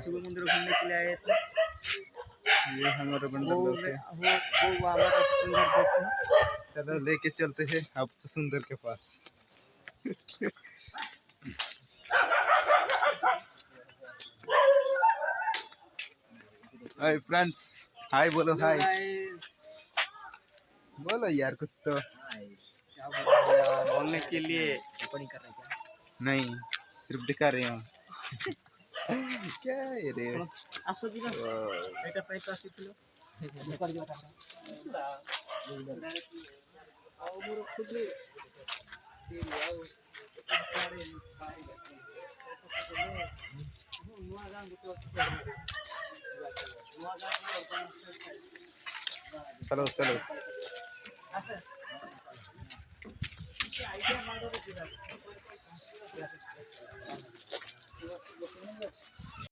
शिव मंदिर घूमने के लिए आए थे। ये हमारा बंडल वो लोग है। हमारा सुंदर दोस्त है। चलो लेके चलते हैं अब तो सुंदर के पास। हाय फ्रेंड्स, हाय बोलो, हाय बोलो यार कुछ तो। बोलने के लिए रिकॉर्डिंग कर रहे हैं क्या? नहीं, सिर्फ दिखा रहे हूँ। क्या है रे? आसो जी ना এটা পাইতো 80 কিলো रिकॉर्ड जो बता ଆଉ ମୋର ଖୁଦରେ ସେ ଆଉ ପାରେ ନୂଆ ଗାଁ ଗୋଟେ ଅଛି ନୂଆ ଗାଁ चलो चलो।